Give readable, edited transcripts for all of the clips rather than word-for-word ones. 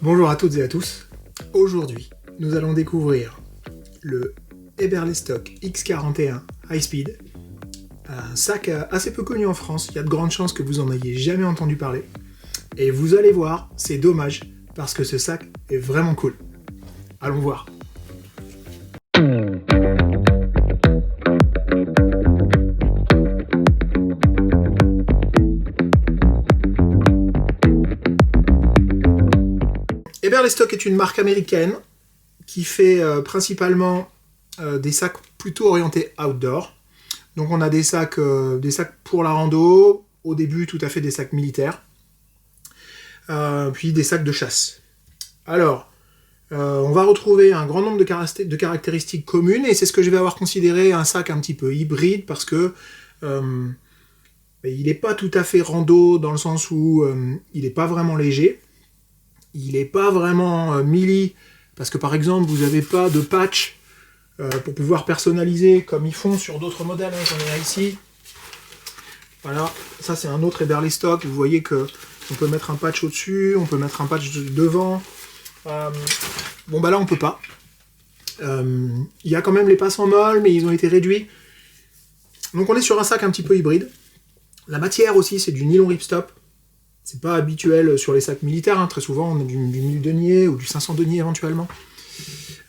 Bonjour à toutes et à tous. Aujourd'hui, nous allons découvrir le Eberlestock X41 High Speed, un sac assez peu connu en France. Il y a de grandes chances que vous en ayez jamais entendu parler. Et vous allez voir, c'est dommage parce que ce sac est vraiment cool. Allons voir. Eberlestock est une marque américaine qui fait principalement des sacs plutôt orientés outdoor. Donc on a des sacs pour la rando, au début tout à fait des sacs militaires, puis des sacs de chasse. Alors, on va retrouver un grand nombre de caractéristiques communes, et c'est ce que je vais avoir considéré un sac un petit peu hybride, parce que il n'est pas tout à fait rando dans le sens où il n'est pas vraiment léger. Il n'est pas vraiment mili, parce que par exemple, vous n'avez pas de patch pour pouvoir personnaliser comme ils font sur d'autres modèles. J'en ai un ici. Voilà, ça c'est un autre Eberlestock. Vous voyez que on peut mettre un patch au-dessus, on peut mettre un patch devant. Bon bah là on peut pas. Il y a quand même les passants molles, mais ils ont été réduits. Donc on est sur un sac un petit peu hybride. La matière aussi, c'est du nylon ripstop. C'est pas habituel sur les sacs militaires, hein. Très souvent on a du 1000 deniers ou du 500 deniers éventuellement.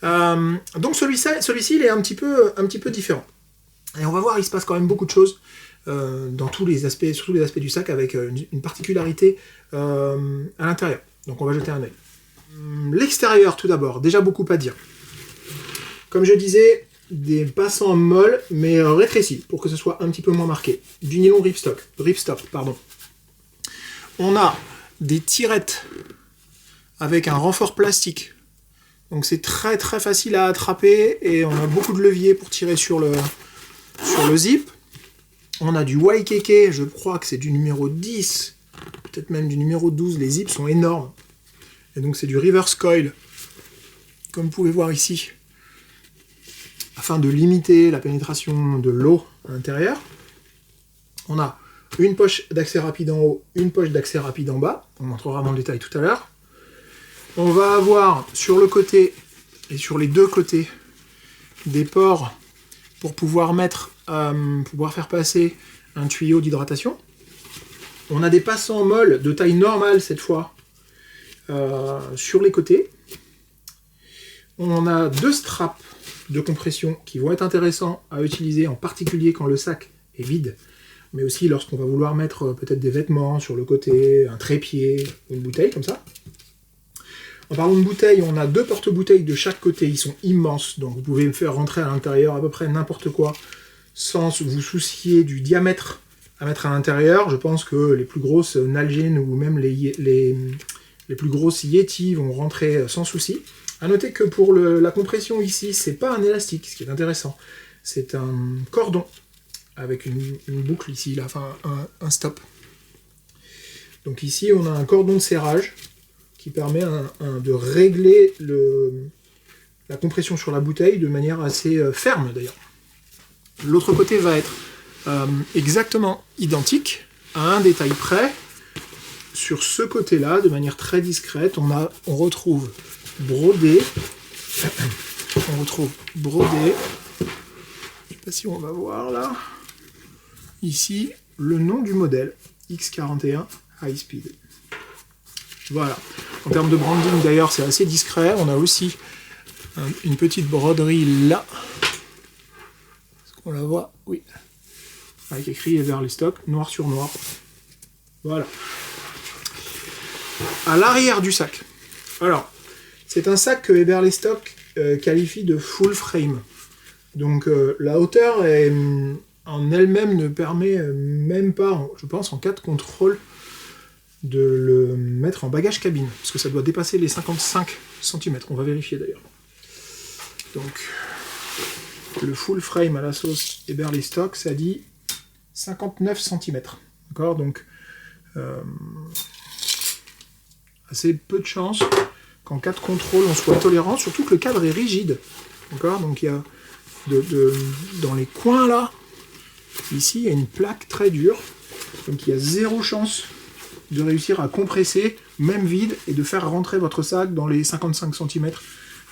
Donc celui-ci il est un petit peu différent. Et on va voir, il se passe quand même beaucoup de choses dans tous les aspects, sur tous les aspects du sac, avec une particularité à l'intérieur. Donc on va jeter un œil. L'extérieur tout d'abord, déjà beaucoup à dire. Comme je disais, des passants molles mais rétrécis pour que ce soit un petit peu moins marqué. Du nylon ripstop. On a des tirettes avec un renfort plastique. Donc c'est très très facile à attraper et on a beaucoup de levier pour tirer sur le zip. On a du YKK, je crois que c'est du numéro 10, peut-être même du numéro 12. Les zips sont énormes. Et donc c'est du reverse coil, comme vous pouvez voir ici, afin de limiter la pénétration de l'eau à l'intérieur. On a une poche d'accès rapide en haut, une poche d'accès rapide en bas. On montrera dans le détail tout à l'heure. On va avoir sur le côté et sur les deux côtés des ports pour pouvoir faire passer un tuyau d'hydratation. On a des passants molles de taille normale cette fois sur les côtés. On a deux straps de compression qui vont être intéressants à utiliser, en particulier quand le sac est vide, mais aussi lorsqu'on va vouloir mettre peut-être des vêtements sur le côté, un trépied, une bouteille comme ça. En parlant de bouteilles, on a deux porte-bouteilles de chaque côté, ils sont immenses, donc vous pouvez faire rentrer à l'intérieur à peu près n'importe quoi, sans vous soucier du diamètre à mettre à l'intérieur. Je pense que les plus grosses Nalgene ou même les plus grosses Yeti vont rentrer sans souci. A noter que pour la compression ici, c'est pas un élastique, ce qui est intéressant. C'est un cordon avec une boucle ici, là, enfin un stop. Donc ici, on a un cordon de serrage qui permet de régler la compression sur la bouteille de manière assez ferme d'ailleurs. L'autre côté va être exactement identique, à un détail près. Sur ce côté-là, de manière très discrète, on retrouve brodé. Je ne sais pas si on va voir là. Ici, le nom du modèle, X41 High Speed. Voilà. En termes de branding d'ailleurs, c'est assez discret. On a aussi une petite broderie là. Est-ce qu'on la voit? Oui. Avec écrit Eberlestock, noir sur noir. Voilà. À l'arrière du sac. Alors, c'est un sac que Eberlestock qualifie de full frame. Donc la hauteur en elle-même ne permet même pas, je pense, en cas de contrôle, de le mettre en bagage cabine, parce que ça doit dépasser les 55 cm. On va vérifier d'ailleurs. Donc, le full frame à la sauce Eberlestock, ça dit 59 cm. D'accord? Donc, assez peu de chance qu'en cas de contrôle, on soit tolérant, surtout que le cadre est rigide. D'accord? Donc, il y a dans les coins là, ici, il y a une plaque très dure. Donc, il y a zéro chance de réussir à compresser, même vide, et de faire rentrer votre sac dans les 55 cm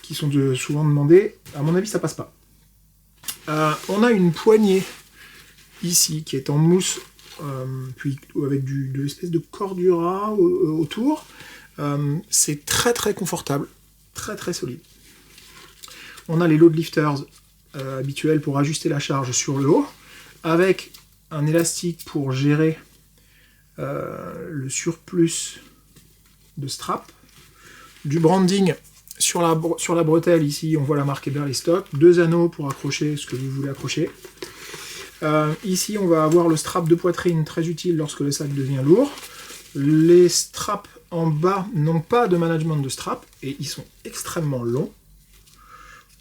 qui sont souvent demandés. À mon avis, ça passe pas. On a une poignée ici qui est en mousse, puis avec de l'espèce de cordura autour. C'est très très confortable, très très solide. On a les load lifters habituels pour ajuster la charge sur le haut, avec un élastique pour gérer le surplus de strap, du branding sur la bretelle. Ici on voit la marque Eberlestock, 2 anneaux pour accrocher ce que vous voulez accrocher. Ici on va avoir le strap de poitrine, très utile lorsque le sac devient lourd. Les straps en bas n'ont pas de management de strap et ils sont extrêmement longs.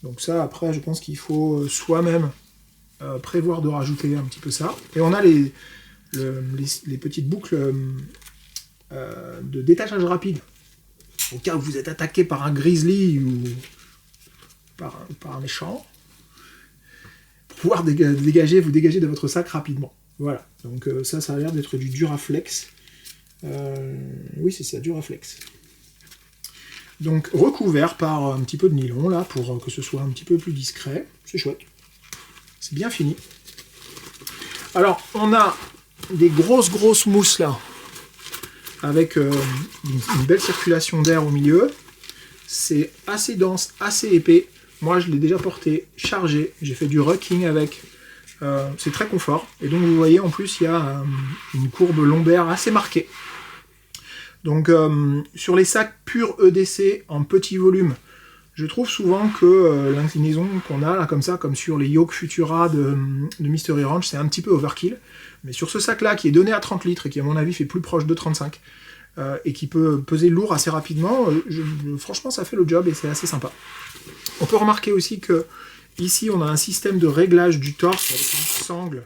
Donc ça, après, je pense qu'il faut soi-même prévoir de rajouter un petit peu ça. Et on a les petites boucles de détachage rapide. Au cas où vous êtes attaqué par un grizzly ou par un méchant, pour pouvoir vous dégager de votre sac rapidement. Voilà, donc ça a l'air d'être du Duraflex. Oui, c'est ça, Duraflex. Donc recouvert par un petit peu de nylon là pour que ce soit un petit peu plus discret. C'est chouette. C'est bien fini. Alors on a des grosses mousses là avec une belle circulation d'air au milieu. C'est assez dense, assez épais. Moi je l'ai déjà porté chargé. J'ai fait du rucking avec. C'est très confort. Et donc vous voyez en plus il y a une courbe lombaire assez marquée. Donc sur les sacs purs EDC en petit volume, je trouve souvent que l'inclinaison qu'on a là comme ça, comme sur les Yoke Futura de Mystery Ranch, c'est un petit peu overkill. Mais sur ce sac là qui est donné à 30 litres et qui à mon avis fait plus proche de 35 et qui peut peser lourd assez rapidement, franchement ça fait le job et c'est assez sympa. On peut remarquer aussi que ici on a un système de réglage du torse avec une sangle.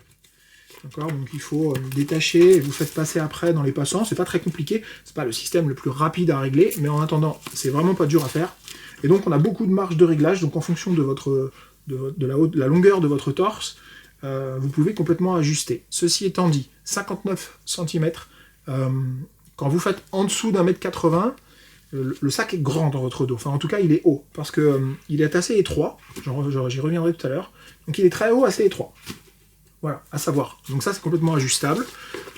D'accord, donc il faut détacher et vous faites passer après dans les passants. C'est pas très compliqué, c'est pas le système le plus rapide à régler, mais en attendant, c'est vraiment pas dur à faire. Et donc on a beaucoup de marge de réglage, donc en fonction de la longueur de votre torse, vous pouvez complètement ajuster. Ceci étant dit, 59 cm, quand vous faites en dessous d'1,80 m, le sac est grand dans votre dos. Enfin en tout cas il est haut, parce que il est assez étroit, j'y reviendrai tout à l'heure. Donc il est très haut, assez étroit. Voilà, à savoir. Donc ça c'est complètement ajustable.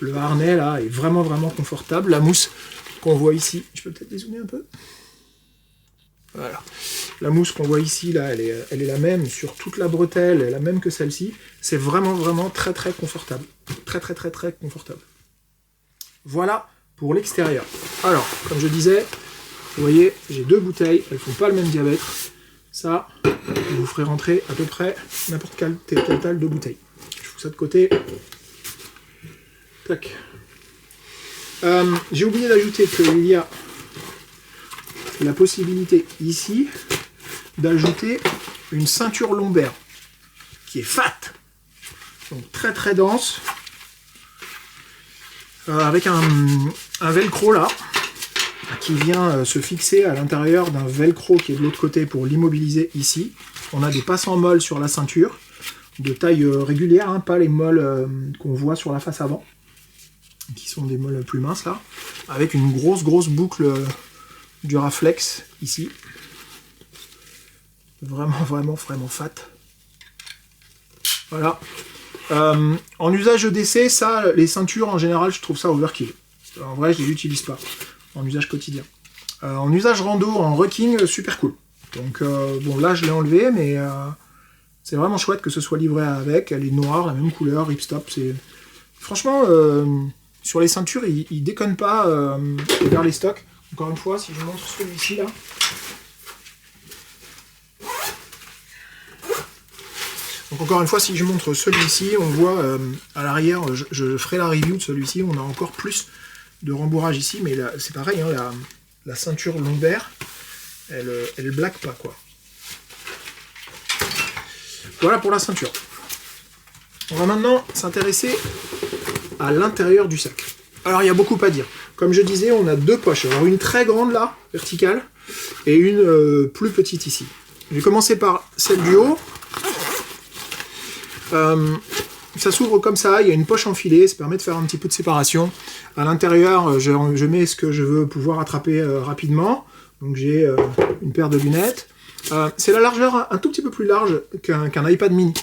Le harnais là est vraiment confortable. La mousse qu'on voit ici, je peux peut-être dézoomer un peu. Voilà. La mousse qu'on voit ici là, elle est la même sur toute la bretelle, elle est la même que celle-ci. C'est vraiment très confortable. Très confortable. Voilà pour l'extérieur. Alors, comme je disais, vous voyez, j'ai 2 bouteilles, elles font pas le même diamètre. Ça, vous ferez rentrer à peu près n'importe quelle taille de bouteille. Ça de côté. Tac. J'ai oublié d'ajouter qu'il y a la possibilité ici d'ajouter une ceinture lombaire qui est fat, donc très dense, avec un velcro là qui vient se fixer à l'intérieur d'un velcro qui est de l'autre côté pour l'immobiliser ici. On a des passants molles sur la ceinture de taille régulière, hein, pas les molles qu'on voit sur la face avant, qui sont des molles plus minces là, avec une grosse boucle Duraflex ici. Vraiment fat. Voilà. En usage EDC, ça, les ceintures en général, je trouve ça overkill. En vrai, je les utilise pas en usage quotidien. En usage rando, en rucking, super cool. Donc bon, là je l'ai enlevé, mais c'est vraiment chouette que ce soit livré avec. Elle est noire, la même couleur, ripstop. Franchement, sur les ceintures, ils déconnent pas vers les stocks. Encore une fois, si je montre celui-ci là. Donc encore une fois, si je montre celui-ci, on voit à l'arrière, je ferai la review de celui-ci, on a encore plus de rembourrage ici, mais là c'est pareil, hein, la ceinture lombaire, elle blague pas quoi. Voilà pour la ceinture. On va maintenant s'intéresser à l'intérieur du sac. Alors il y a beaucoup à dire. Comme je disais, on a 2 poches. Alors une très grande là, verticale, et une plus petite ici. Je vais commencer par celle du haut. ça s'ouvre comme ça, il y a une poche enfilée, ça permet de faire un petit peu de séparation. À l'intérieur, je mets ce que je veux pouvoir attraper rapidement. Donc j'ai une paire de lunettes. C'est la largeur un tout petit peu plus large qu'un iPad mini.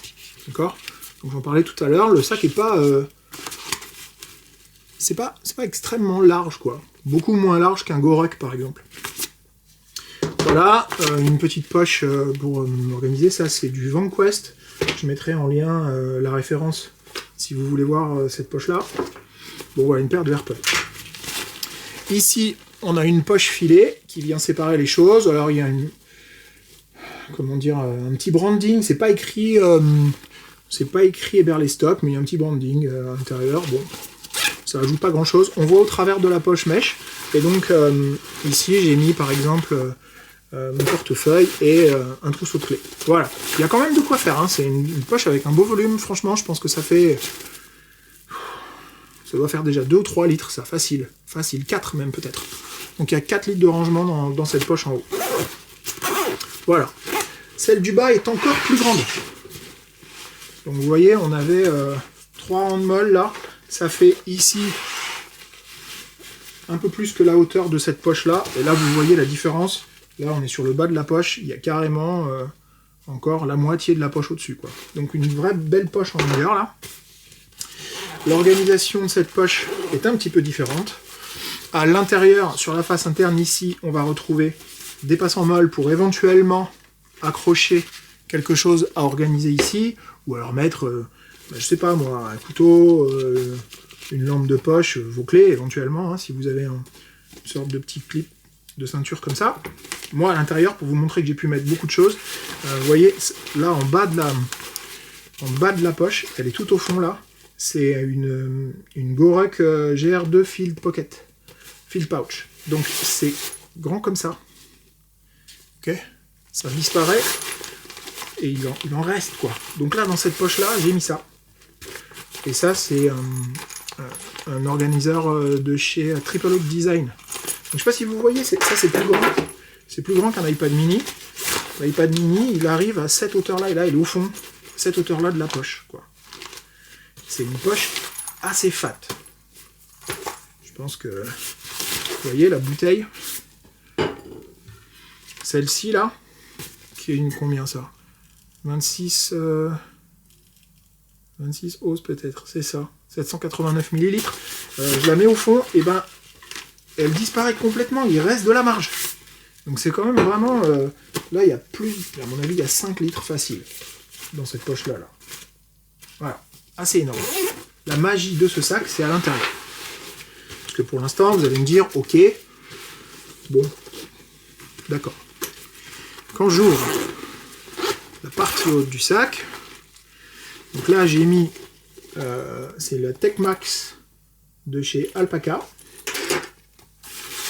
D'accord? Donc j'en parlais tout à l'heure, le sac est pas... c'est pas extrêmement large, quoi. Beaucoup moins large qu'un Gorek, par exemple. Voilà, une petite poche pour m'organiser. Ça, c'est du VanQuest. Je mettrai en lien la référence si vous voulez voir cette poche-là. Bon, voilà, une paire de AirPods. Ici, on a une poche filée qui vient séparer les choses. Alors, il y a comment dire, un petit branding. C'est pas écrit Eberlestock, mais il y a un petit branding à l'intérieur. Bon, ça ajoute pas grand-chose. On voit au travers de la poche mèche. Et donc, ici, j'ai mis, par exemple... mon portefeuille et un trousseau de clés. Voilà, il y a quand même de quoi faire, hein. C'est une poche avec un beau volume, franchement, je pense que ça fait... Ça doit faire déjà 2 ou 3 litres, ça, facile, 4 même peut-être. Donc il y a 4 litres de rangement dans cette poche en haut. Voilà. Celle du bas est encore plus grande. Donc vous voyez, on avait 3 rangs de molle là, ça fait ici un peu plus que la hauteur de cette poche là, et là vous voyez la différence. Là, on est sur le bas de la poche, il y a carrément encore la moitié de la poche au-dessus, quoi. Donc une vraie belle poche en longueur, là. L'organisation de cette poche est un petit peu différente. À l'intérieur, sur la face interne, ici, on va retrouver des passants molles pour éventuellement accrocher quelque chose à organiser ici, ou alors mettre, je sais pas moi, un couteau, une lampe de poche, vos clés, éventuellement, hein, si vous avez une sorte de petit clip de ceinture comme ça. Moi, à l'intérieur, pour vous montrer que j'ai pu mettre beaucoup de choses, vous voyez, là, en bas de la poche, elle est tout au fond, là, c'est une Gorek GR2 Field Pocket, Field Pouch. Donc, c'est grand comme ça. Ok? Ça disparaît, et il en reste, quoi. Donc là, dans cette poche-là, j'ai mis ça. Et ça, c'est un organiseur de chez Triple Oak Design. Donc, je sais pas si vous voyez, ça c'est plus grand. C'est plus grand qu'un iPad mini. L'iPad mini, il arrive à cette hauteur-là, et là, il est au fond, cette hauteur-là de la poche, quoi. C'est une poche assez fat. Je pense que... Vous voyez, la bouteille. Celle-ci, là, qui est une combien, ça? 26 os, peut-être, c'est ça. 789 ml. Je la mets au fond, et ben... Elle disparaît complètement, il reste de la marge. Donc c'est quand même vraiment... là, il y a plus... À mon avis, il y a 5 litres facile dans cette poche-là. Là. Voilà, assez énorme. La magie de ce sac, c'est à l'intérieur. Parce que pour l'instant, vous allez me dire, ok, bon, d'accord. Quand j'ouvre la partie haute du sac, donc là, j'ai mis... c'est la TechMax de chez Alpaca.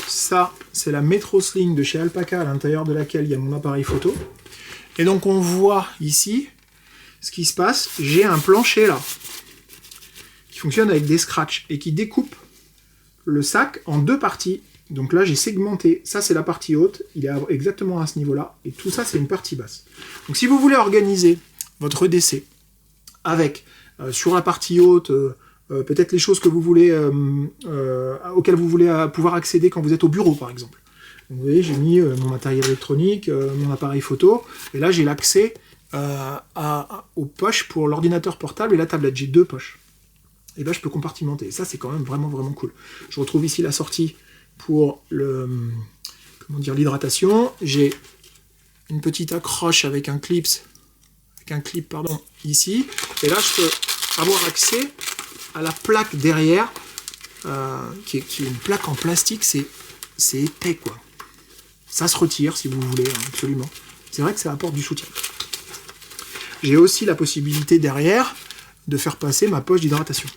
Ça, c'est la Metro Sling de chez Alpaca, à l'intérieur de laquelle il y a mon appareil photo. Et donc on voit ici ce qui se passe. J'ai un plancher là, qui fonctionne avec des scratchs et qui découpe le sac en 2 parties. Donc là, j'ai segmenté. Ça, c'est la partie haute. Il est exactement à ce niveau-là. Et tout ça, c'est une partie basse. Donc si vous voulez organiser votre EDC avec, sur la partie haute... peut-être les choses que vous voulez, auxquelles vous voulez pouvoir accéder quand vous êtes au bureau, par exemple. Donc, vous voyez, j'ai mis mon matériel électronique, mon appareil photo, et là j'ai l'accès aux poches pour l'ordinateur portable et la tablette. J'ai 2 poches. Et là je peux compartimenter. Et ça, c'est quand même vraiment, vraiment cool. Je retrouve ici la sortie pour l'hydratation. J'ai une petite accroche avec un clip, ici. Et là, je peux avoir accès à la plaque derrière, qui est une plaque en plastique, c'est épais, quoi. Ça se retire, si vous voulez, hein, absolument. C'est vrai que ça apporte du soutien. J'ai aussi la possibilité, derrière, de faire passer ma poche d'hydratation.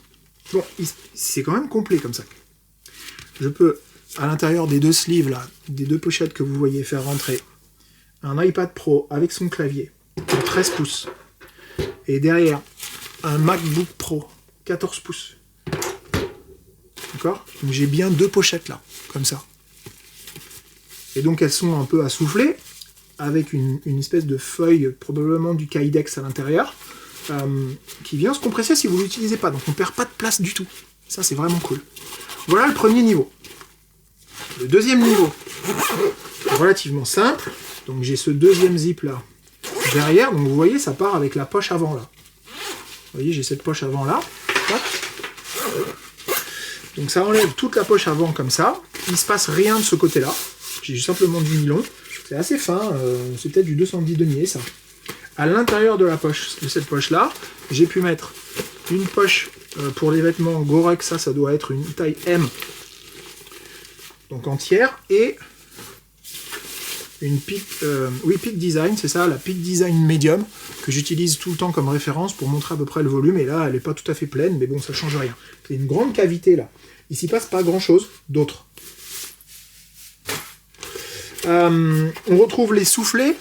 Bon, c'est quand même complet, comme ça. Je peux, à l'intérieur des 2 sleeves, là, des 2 pochettes que vous voyez, faire rentrer un iPad Pro avec son clavier, de 13 pouces. Et derrière, un MacBook Pro, 14 pouces. D'accord? Donc j'ai bien 2 pochettes là, comme ça. Et donc elles sont un peu assoufflées, avec une espèce de feuille, probablement du Kydex à l'intérieur. qui vient se compresser si vous ne l'utilisez pas. Donc on ne perd pas de place du tout. Ça, c'est vraiment cool. Voilà le premier niveau. Le deuxième niveau, relativement simple. Donc j'ai ce deuxième zip là derrière. Donc vous voyez, ça part avec la poche avant là. Vous voyez, j'ai cette poche avant là. Hop. Donc ça enlève toute la poche avant comme ça. Il ne se passe rien de ce côté-là. J'ai simplement du nylon. C'est assez fin. C'est peut-être du 210 deniers ça. À l'intérieur de la poche, de cette poche-là, j'ai pu mettre une poche pour les vêtements Gorex. Ça doit être une taille M. Donc entière. Et une Peak Design, c'est ça, la Peak Design Medium, que j'utilise tout le temps comme référence pour montrer à peu près le volume. Et là, elle n'est pas tout à fait pleine, mais bon, ça change rien. C'est une grande cavité là. Il s'y passe pas grand-chose d'autre. On retrouve les soufflets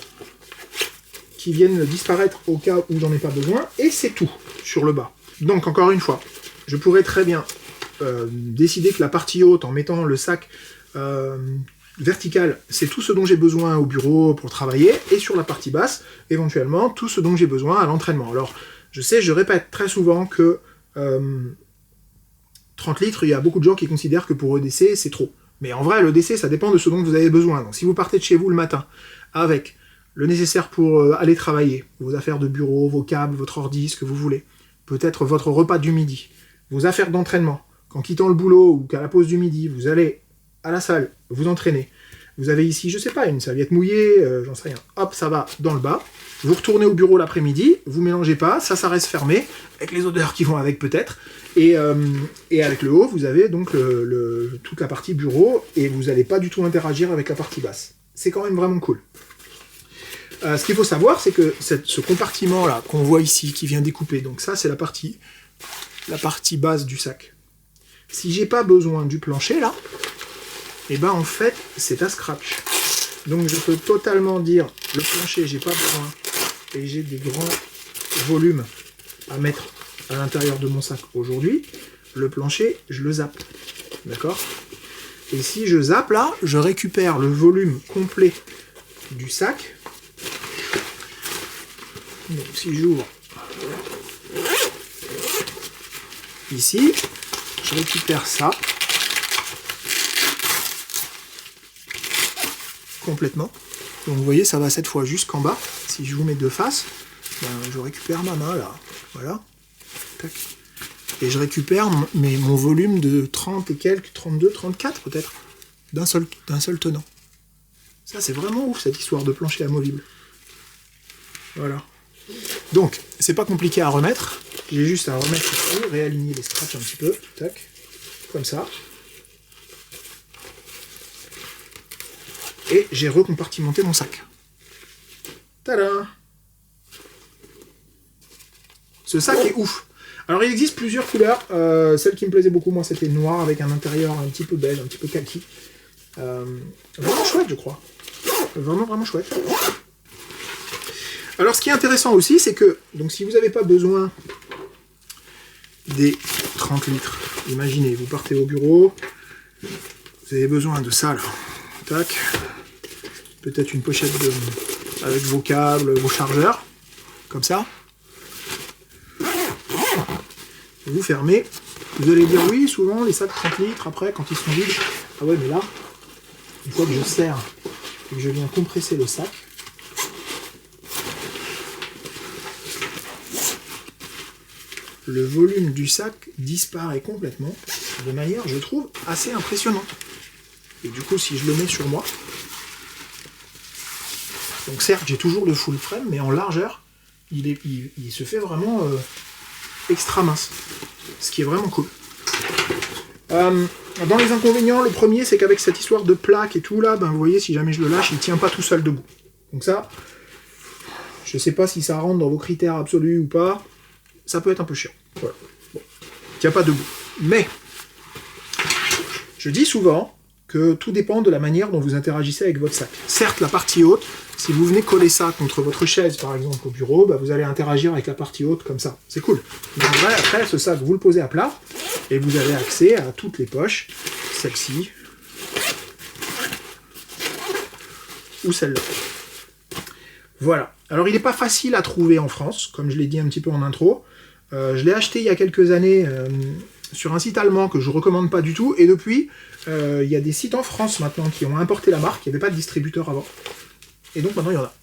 qui viennent disparaître au cas où j'en ai pas besoin, et c'est tout sur le bas. Donc encore une fois, je pourrais très bien décider que la partie haute, en mettant le sac vertical, c'est tout ce dont j'ai besoin au bureau pour travailler, et sur la partie basse, éventuellement, tout ce dont j'ai besoin à l'entraînement. Alors, je sais, je répète très souvent que 30 litres, il y a beaucoup de gens qui considèrent que pour EDC, c'est trop. Mais en vrai, le DC, ça dépend de ce dont vous avez besoin. Donc si vous partez de chez vous le matin, avec le nécessaire pour aller travailler, vos affaires de bureau, vos câbles, votre ordi, ce que vous voulez, peut-être votre repas du midi, vos affaires d'entraînement, qu'en quittant le boulot ou qu'à la pause du midi, vous allez à la salle, vous entraînez, vous avez ici, je sais pas, une serviette mouillée, j'en sais rien, hop, ça va dans le bas, vous retournez au bureau l'après-midi, vous mélangez pas, ça reste fermé, avec les odeurs qui vont avec peut-être, et avec le haut, vous avez donc toute la partie bureau, et vous n'allez pas du tout interagir avec la partie basse. C'est quand même vraiment cool. Ce qu'il faut savoir, c'est que ce compartiment-là, qu'on voit ici, qui vient découper, donc ça, c'est la partie basse du sac. Si j'ai pas besoin du plancher, là, et ben en fait, c'est à scratch. Donc je peux totalement dire, le plancher, j'ai pas besoin, et j'ai des grands volumes à mettre à l'intérieur de mon sac aujourd'hui, le plancher, je le zappe. D'accord ? Et si je zappe là, je récupère le volume complet du sac. Donc si j'ouvre ici, je récupère ça complètement. Donc vous voyez, ça va cette fois jusqu'en bas. Si je vous mets de face, ben, je récupère ma main là. Voilà. Tac. Et je récupère mon volume de 30 et quelques, 32, 34 peut-être, d'un seul tenant. Ça c'est vraiment ouf cette histoire de plancher amovible. Voilà. Donc, c'est pas compliqué à remettre. J'ai juste à remettre ici, réaligner les scratchs un petit peu. Tac. Comme ça. Et j'ai recompartimenté mon sac. Tada! Ce sac est ouf. Alors il existe plusieurs couleurs. Celle qui me plaisait beaucoup, moi, c'était noir avec un intérieur un petit peu beige, un petit peu kaki. Vraiment chouette, je crois. Vraiment, vraiment chouette. Alors ce qui est intéressant aussi, c'est que donc si vous n'avez pas besoin des 30 litres, imaginez, vous partez au bureau, vous avez besoin de ça là. Tac. Peut-être une pochette avec vos câbles, vos chargeurs, comme ça. Vous fermez. Vous allez dire oui, souvent les sacs 30 litres, après quand ils sont vides, ah ouais mais là, une fois que je serre et que je viens compresser le sac, le volume du sac disparaît complètement, de manière, je trouve, assez impressionnante. Et du coup, si je le mets sur moi, donc certes, j'ai toujours le full frame, mais en largeur, il se fait vraiment extra mince. Ce qui est vraiment cool. Dans les inconvénients, le premier, c'est qu'avec cette histoire de plaque et tout, là, ben, vous voyez, si jamais je le lâche, il ne tient pas tout seul debout. Donc ça, je ne sais pas si ça rentre dans vos critères absolus ou pas, ça peut être un peu chiant. Voilà. Bon. Il tient pas debout. Mais, je dis souvent que tout dépend de la manière dont vous interagissez avec votre sac. Certes, la partie haute, si vous venez coller ça contre votre chaise, par exemple, au bureau, bah, vous allez interagir avec la partie haute comme ça. C'est cool. Mais en vrai, après, ce sac, vous le posez à plat, et vous avez accès à toutes les poches, celle-ci, ou celle-là. Voilà. Alors, il n'est pas facile à trouver en France, comme je l'ai dit un petit peu en intro. Je l'ai acheté il y a quelques années sur un site allemand que je ne recommande pas du tout. Et depuis, il y a des sites en France maintenant qui ont importé la marque. Il n'y avait pas de distributeur avant. Et donc maintenant, il y en a.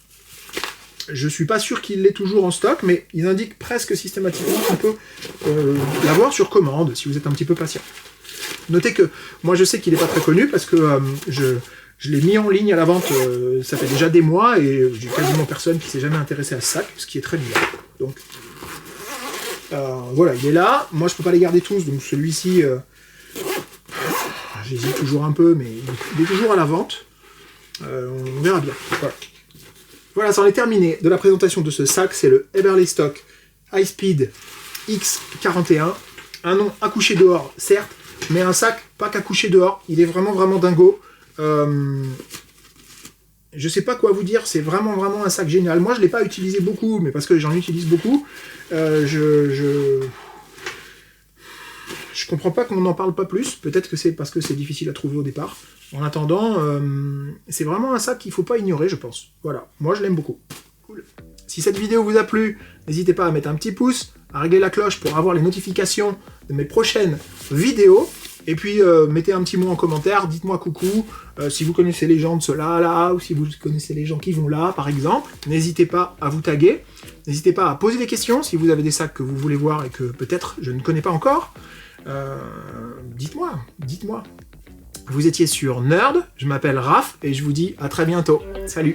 Je ne suis pas sûr qu'il l'ait toujours en stock, mais ils indiquent presque systématiquement qu'on peut l'avoir sur commande, si vous êtes un petit peu patient. Notez que moi, je sais qu'il n'est pas très connu, parce que je l'ai mis en ligne à la vente, ça fait déjà des mois, et j'ai quasiment personne qui s'est jamais intéressé à ce sac, ce qui est très bizarre. Donc, voilà, il est là. Moi, je peux pas les garder tous, donc celui-ci, j'hésite toujours un peu, mais il est toujours à la vente. On verra bien. Voilà. Voilà, ça en est terminé de la présentation de ce sac. C'est le Eberlestock High Speed X41. Un nom à coucher dehors, certes, mais un sac pas qu'à coucher dehors. Il est vraiment, vraiment dingo. Je sais pas quoi vous dire, c'est vraiment, vraiment un sac génial. Moi, je l'ai pas utilisé beaucoup, mais parce que j'en utilise beaucoup. Je comprends pas qu'on n'en parle pas plus. Peut-être que c'est parce que c'est difficile à trouver au départ. En attendant, c'est vraiment un sac qu'il ne faut pas ignorer, je pense. Voilà, moi je l'aime beaucoup. Cool. Si cette vidéo vous a plu, n'hésitez pas à mettre un petit pouce, à régler la cloche pour avoir les notifications de mes prochaines vidéos. Et puis, mettez un petit mot en commentaire, dites-moi coucou, si vous connaissez les gens de ceux-là, là, ou si vous connaissez les gens qui vont là, par exemple. N'hésitez pas à vous taguer. N'hésitez pas à poser des questions si vous avez des sacs que vous voulez voir et que peut-être je ne connais pas encore. Dites-moi. Vous étiez sur Nerd, je m'appelle Raph et je vous dis à très bientôt. Salut!